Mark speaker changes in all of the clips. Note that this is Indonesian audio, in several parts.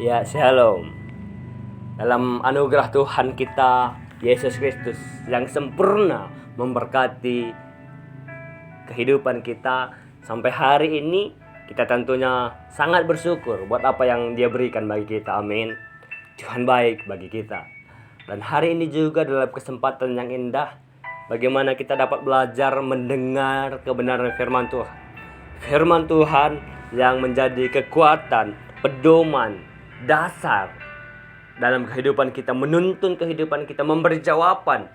Speaker 1: Ya, shalom. Dalam anugerah Tuhan kita, Yesus Kristus yang sempurna memberkati kehidupan kita sampai hari ini, kita tentunya sangat bersyukur buat apa yang Dia berikan bagi kita. Amin. Tuhan baik bagi kita. Dan hari ini juga dalam kesempatan yang indah, bagaimana kita dapat belajar mendengar kebenaran firman Tuhan. Firman Tuhan yang menjadi kekuatan, pedoman, dasar dalam kehidupan kita, menuntun kehidupan kita, memberi jawaban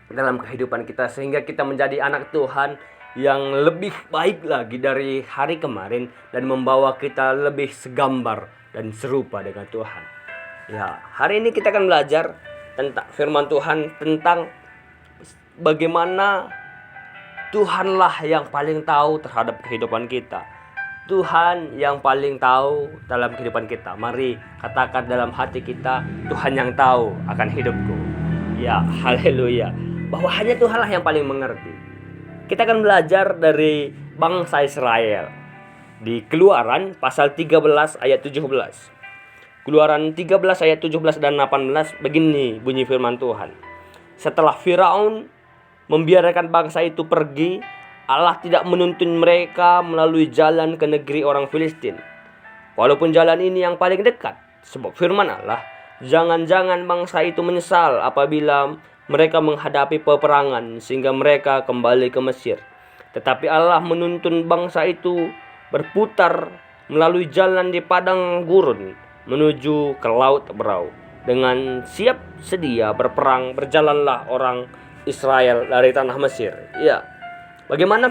Speaker 1: dalam kehidupan kita, sehingga kita menjadi anak Tuhan yang lebih baik lagi dari hari kemarin dan membawa kita lebih segambar dan serupa dengan Tuhan. Ya, hari ini kita akan belajar tentang firman Tuhan, tentang bagaimana Tuhanlah yang paling tahu terhadap kehidupan kita. Tuhan yang paling tahu dalam kehidupan kita. Mari katakan dalam hati kita, Tuhan yang tahu akan hidupku. Ya, haleluya. Bahwa hanya Tuhanlah yang paling mengerti. Kita akan belajar dari bangsa Israel di Keluaran pasal 13 ayat 17. Keluaran 13 ayat 17 dan 18, begini bunyi firman Tuhan. Setelah Firaun membiarkan bangsa itu pergi, Allah tidak menuntun mereka melalui jalan ke negeri orang Filistin. Walaupun jalan ini yang paling dekat, sebab firman Allah, jangan-jangan bangsa itu menyesal apabila mereka menghadapi peperangan sehingga mereka kembali ke Mesir. Tetapi Allah menuntun bangsa itu berputar melalui jalan di padang gurun menuju ke Laut Berau. Dengan siap sedia berperang, berjalanlah orang Israel dari tanah Mesir. Ya. Bagaimana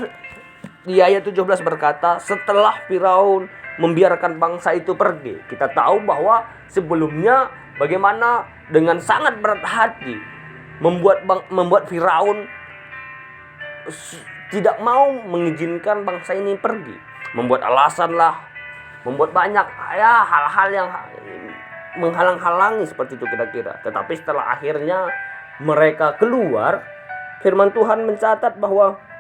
Speaker 1: di ayat 17 berkata, setelah Firaun membiarkan bangsa itu pergi. Kita tahu bahwa sebelumnya bagaimana dengan sangat berat hati membuat Firaun tidak mau mengizinkan bangsa ini pergi. Membuat alasan lah, membuat banyak hal-hal yang menghalang-halangi seperti itu kira-kira. Tetapi setelah akhirnya mereka keluar, firman Tuhan mencatat bahwa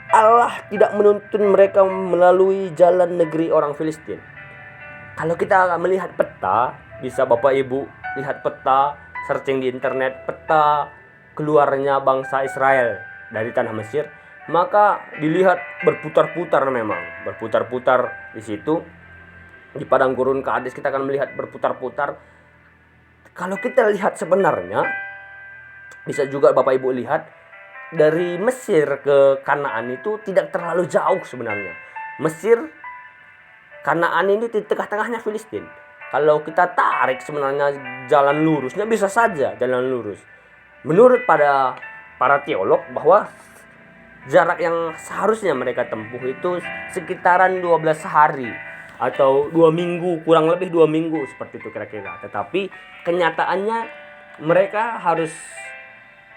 Speaker 1: Allah tidak menuntun mereka melalui jalan negeri orang Filistin. Kalau kita melihat peta, bisa Bapak Ibu lihat peta, searching di internet, peta keluarnya bangsa Israel dari tanah Mesir, maka dilihat berputar-putar memang. Berputar-putar di situ. Di padang gurun Kades kita akan melihat berputar-putar. Kalau kita lihat sebenarnya, bisa juga Bapak Ibu lihat, dari Mesir ke Kanaan itu tidak terlalu jauh sebenarnya. Mesir, Kanaan ini di tengah-tengahnya Filistin. Kalau kita tarik sebenarnya jalan lurusnya bisa saja jalan lurus. Menurut pada para teolog bahwa jarak yang seharusnya mereka tempuh itu sekitaran 12 hari atau 2 minggu, kurang lebih 2 minggu seperti itu kira-kira. Tetapi kenyataannya mereka harus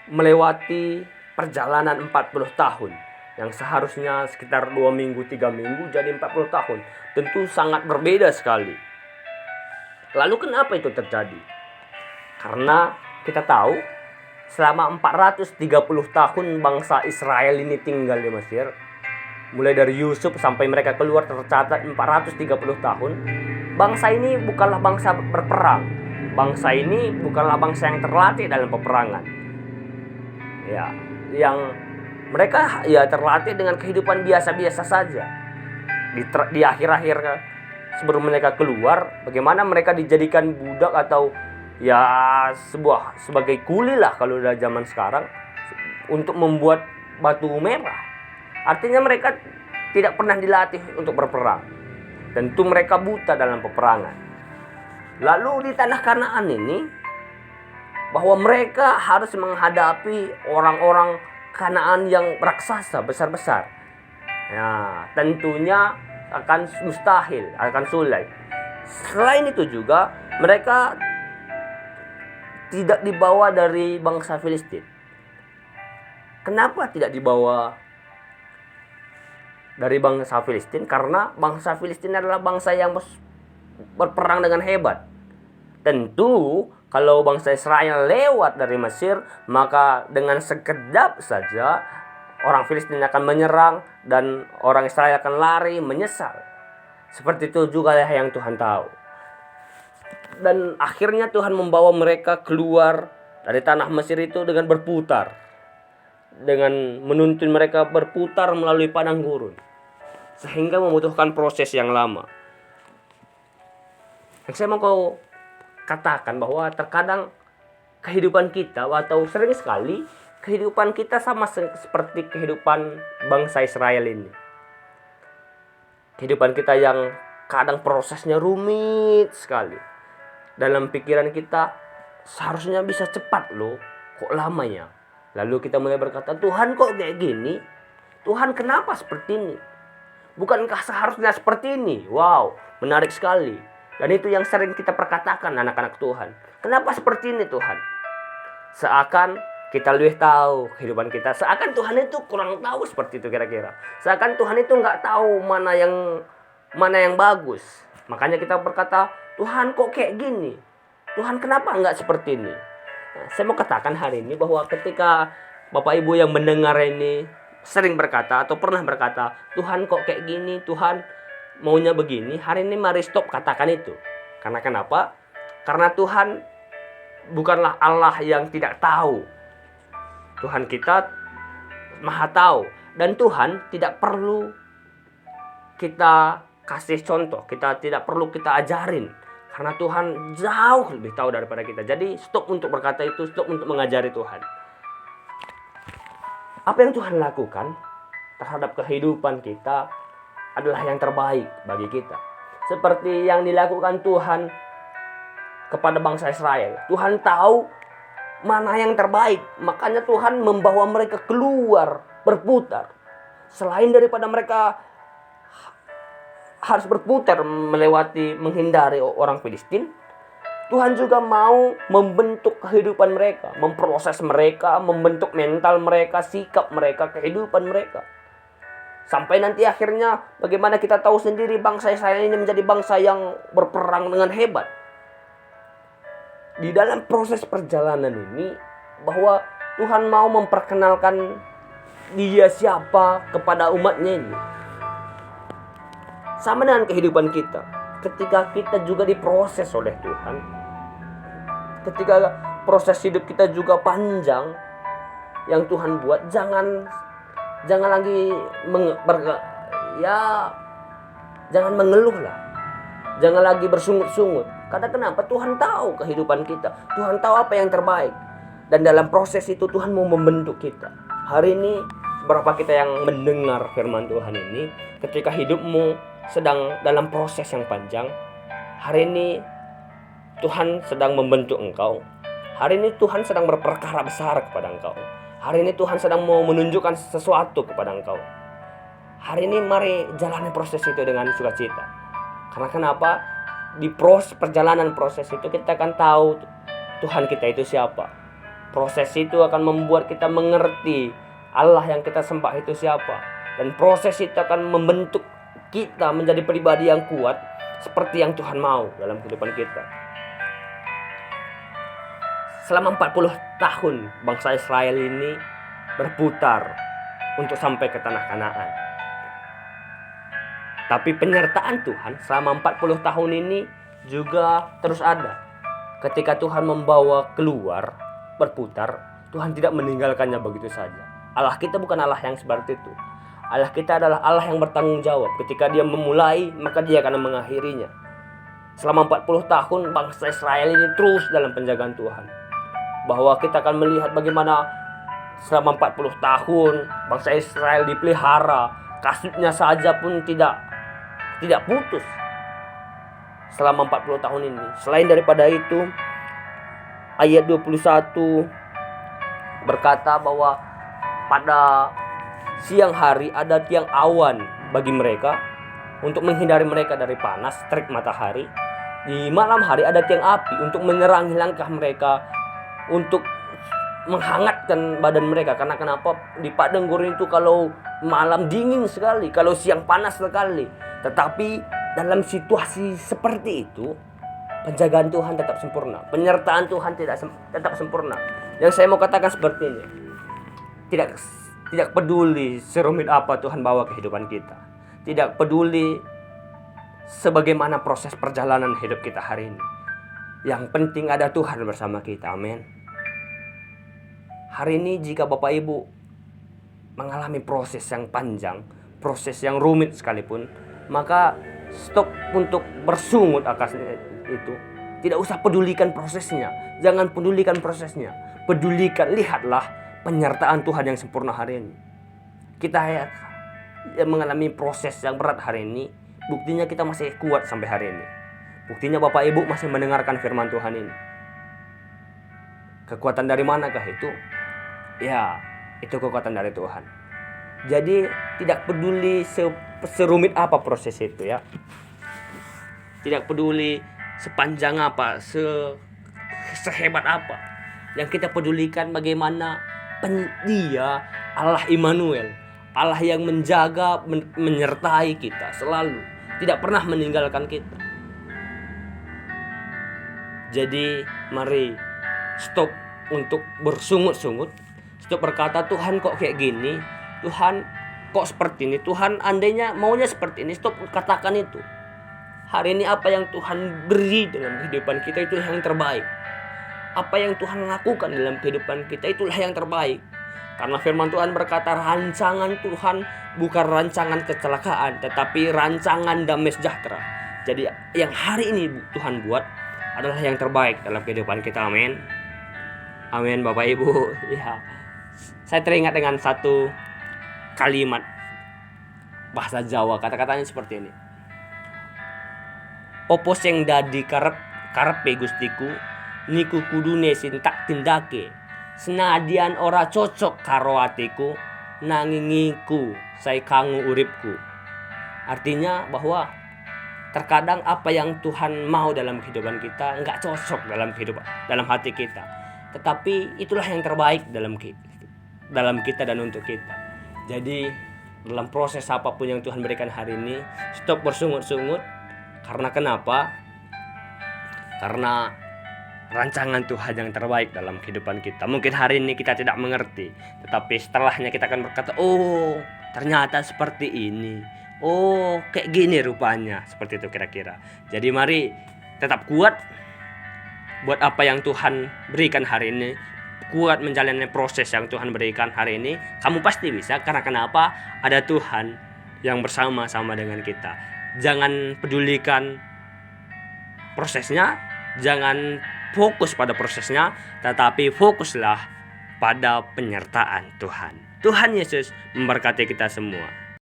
Speaker 1: melewati perjalanan 40 tahun yang seharusnya sekitar 2 minggu, 3 minggu jadi 40 tahun. Tentu sangat berbeda sekali. Lalu kenapa itu terjadi? Karena kita tahu selama 430 tahun bangsa Israel ini tinggal di Mesir. Mulai dari Yusuf sampai mereka keluar tercatat 430 tahun. Bangsa ini bukanlah bangsa berperang. Bangsa ini bukanlah bangsa yang terlatih dalam peperangan. Ya, yang mereka terlatih dengan kehidupan biasa-biasa saja. Di akhir-akhir sebelum mereka keluar, bagaimana mereka dijadikan budak atau sebagai kuli lah kalau udah zaman sekarang untuk membuat batu merah. Artinya mereka tidak pernah dilatih untuk berperang. Tentu mereka buta dalam peperangan. Lalu di tanah Kanaan ini, bahwa mereka harus menghadapi orang-orang Kanaan yang raksasa besar-besar. Ya, tentunya akan mustahil, akan sulit. Selain itu juga mereka tidak dibawa dari bangsa Filistin. Kenapa tidak dibawa dari bangsa Filistin? Karena bangsa Filistin adalah bangsa yang berperang dengan hebat. Tentu kalau bangsa Israel lewat dari Mesir, maka dengan sekedap saja orang Filistin akan menyerang dan orang Israel akan lari menyesal. Seperti itu juga yang Tuhan tahu. Dan akhirnya Tuhan membawa mereka keluar dari tanah Mesir itu dengan berputar. Dengan menuntun mereka berputar melalui padang gurun. Sehingga membutuhkan proses yang lama. Yang saya mau kau katakan bahwa terkadang kehidupan kita, atau sering sekali kehidupan kita sama seperti kehidupan bangsa Israel ini. Kehidupan kita yang kadang prosesnya rumit sekali. Dalam pikiran kita seharusnya bisa cepat loh, kok lamanya? Lalu kita mulai berkata, Tuhan kok kayak gini? Tuhan kenapa seperti ini? Bukankah seharusnya seperti ini? Wow, menarik sekali. Dan itu yang sering kita perkatakan anak-anak Tuhan. Kenapa seperti ini Tuhan? Seakan kita lebih tahu kehidupan kita. Seakan Tuhan itu kurang tahu seperti itu kira-kira. Seakan Tuhan itu nggak tahu mana yang bagus. Makanya kita berkata, Tuhan kok kayak gini? Tuhan kenapa nggak seperti ini? Nah, saya mau katakan hari ini bahwa ketika Bapak Ibu yang mendengar ini sering berkata atau pernah berkata, Tuhan kok kayak gini? Tuhan maunya begini. Hari ini mari stop katakan itu. Karena kenapa? Karena Tuhan bukanlah Allah yang tidak tahu. Tuhan kita maha tahu. Dan Tuhan tidak perlu kita kasih contoh. Kita tidak perlu kita ajarin. Karena Tuhan jauh lebih tahu daripada kita. Jadi stop untuk berkata itu. Stop untuk mengajari Tuhan. Apa yang Tuhan lakukan terhadap kehidupan kita adalah yang terbaik bagi kita. Seperti yang dilakukan Tuhan kepada bangsa Israel. Tuhan tahu mana yang terbaik. Makanya Tuhan membawa mereka keluar berputar. Selain daripada mereka harus berputar menghindari orang Filistin, Tuhan juga mau membentuk kehidupan mereka, memproses mereka, membentuk mental mereka, sikap mereka, kehidupan mereka. Sampai nanti akhirnya bagaimana kita tahu sendiri bangsa Israel ini menjadi bangsa yang berperang dengan hebat. Di dalam proses perjalanan ini bahwa Tuhan mau memperkenalkan Dia siapa kepada umatnya ini. Sama dengan kehidupan kita. Ketika kita juga diproses oleh Tuhan. Ketika proses hidup kita juga panjang yang Tuhan buat, jangan lagi jangan mengeluh lah. Jangan lagi bersungut-sungut. Karena kenapa? Tuhan tahu kehidupan kita. Tuhan tahu apa yang terbaik. Dan dalam proses itu Tuhan mau membentuk kita. Hari ini berapa kita yang mendengar firman Tuhan ini, ketika hidupmu sedang dalam proses yang panjang, hari ini Tuhan sedang membentuk engkau. Hari ini Tuhan sedang berperkara besar kepada engkau. Hari ini Tuhan sedang mau menunjukkan sesuatu kepada engkau. Hari ini mari jalani proses itu dengan sukacita. Karena kenapa? Di perjalanan proses itu kita akan tahu Tuhan kita itu siapa. Proses itu akan membuat kita mengerti Allah yang kita sembah itu siapa. Dan proses itu akan membentuk kita menjadi pribadi yang kuat seperti yang Tuhan mau dalam kehidupan kita. Selama 40 tahun bangsa Israel ini berputar untuk sampai ke tanah Kanaan. Tapi penyertaan Tuhan selama 40 tahun ini juga terus ada. Ketika Tuhan membawa keluar berputar, Tuhan tidak meninggalkannya begitu saja. Allah kita bukan Allah yang seperti itu. Allah kita adalah Allah yang bertanggung jawab. Ketika Dia memulai, maka Dia akan mengakhirinya. Selama 40 tahun bangsa Israel ini terus dalam penjagaan Tuhan. Bahwa kita akan melihat bagaimana selama 40 tahun bangsa Israel dipelihara, kasutnya saja pun tidak putus. Selama 40 tahun ini. Selain daripada itu, ayat 21 berkata bahwa pada siang hari ada tiang awan bagi mereka untuk menghindari mereka dari panas terik matahari. Di malam hari ada tiang api untuk menerangi langkah mereka, untuk menghangatkan badan mereka. Karena kenapa? Di padang gurun itu kalau malam dingin sekali, kalau siang panas sekali. Tetapi dalam situasi seperti itu, penjagaan Tuhan tetap sempurna, penyertaan Tuhan tetap sempurna. Yang saya mau katakan seperti ini, tidak peduli serumit apa Tuhan bawa kehidupan kita. Tidak peduli sebagaimana proses perjalanan hidup kita hari ini. Yang penting ada Tuhan bersama kita. Amin. Hari ini jika Bapak Ibu mengalami proses yang panjang, proses yang rumit sekalipun, maka stop untuk bersungut akan itu. Tidak usah pedulikan prosesnya. Jangan pedulikan prosesnya. Pedulikan, lihatlah penyertaan Tuhan yang sempurna hari ini. Kita yang mengalami proses yang berat hari ini, buktinya kita masih kuat sampai hari ini. Buktinya Bapak Ibu masih mendengarkan firman Tuhan ini. Kekuatan dari manakah itu? Ya, itu kekuatan dari Tuhan. Jadi tidak peduli serumit apa proses itu ya. Tidak peduli sepanjang apa, sehebat apa. Yang kita pedulikan bagaimana Dia Allah Immanuel, Allah yang menjaga, menyertai kita selalu, tidak pernah meninggalkan kita. Jadi mari stop untuk bersungut-sungut, stop berkata Tuhan kok kayak gini, Tuhan kok seperti ini, Tuhan andainya maunya seperti ini. Stop katakan itu. Hari ini apa yang Tuhan beri dalam kehidupan kita itulah yang terbaik. Apa yang Tuhan lakukan dalam kehidupan kita itulah yang terbaik. Karena firman Tuhan berkata rancangan Tuhan bukan rancangan kecelakaan, tetapi rancangan damai sejahtera. Jadi yang hari ini Tuhan buat adalah yang terbaik dalam kehidupan kita. Amin. Amin Bapak Ibu. Ya, saya teringat dengan satu kalimat bahasa Jawa. Kata-katanya seperti ini. Opo sing dadi karepe Gustiku, niku kudune sing tak tindake. Senadyan ora cocok karo atiku, nanging iku sae kanggo uripku. Artinya bahwa terkadang apa yang Tuhan mau dalam kehidupan kita enggak cocok dalam hati kita. Tetapi itulah yang terbaik dalam kita dan untuk kita. Jadi dalam proses apapun yang Tuhan berikan hari ini, stop bersungut-sungut. Karena kenapa? Karena rancangan Tuhan yang terbaik dalam kehidupan kita. Mungkin hari ini kita tidak mengerti, tetapi setelahnya kita akan berkata, oh ternyata seperti ini, oh kayak gini rupanya. Seperti itu kira-kira. Jadi mari tetap kuat buat apa yang Tuhan berikan hari ini. Kuat menjalani proses yang Tuhan berikan hari ini. Kamu pasti bisa. Karena kenapa? Ada Tuhan yang bersama-sama dengan kita. Jangan pedulikan prosesnya, jangan fokus pada prosesnya, tetapi fokuslah pada penyertaan Tuhan. Tuhan Yesus memberkati kita semua.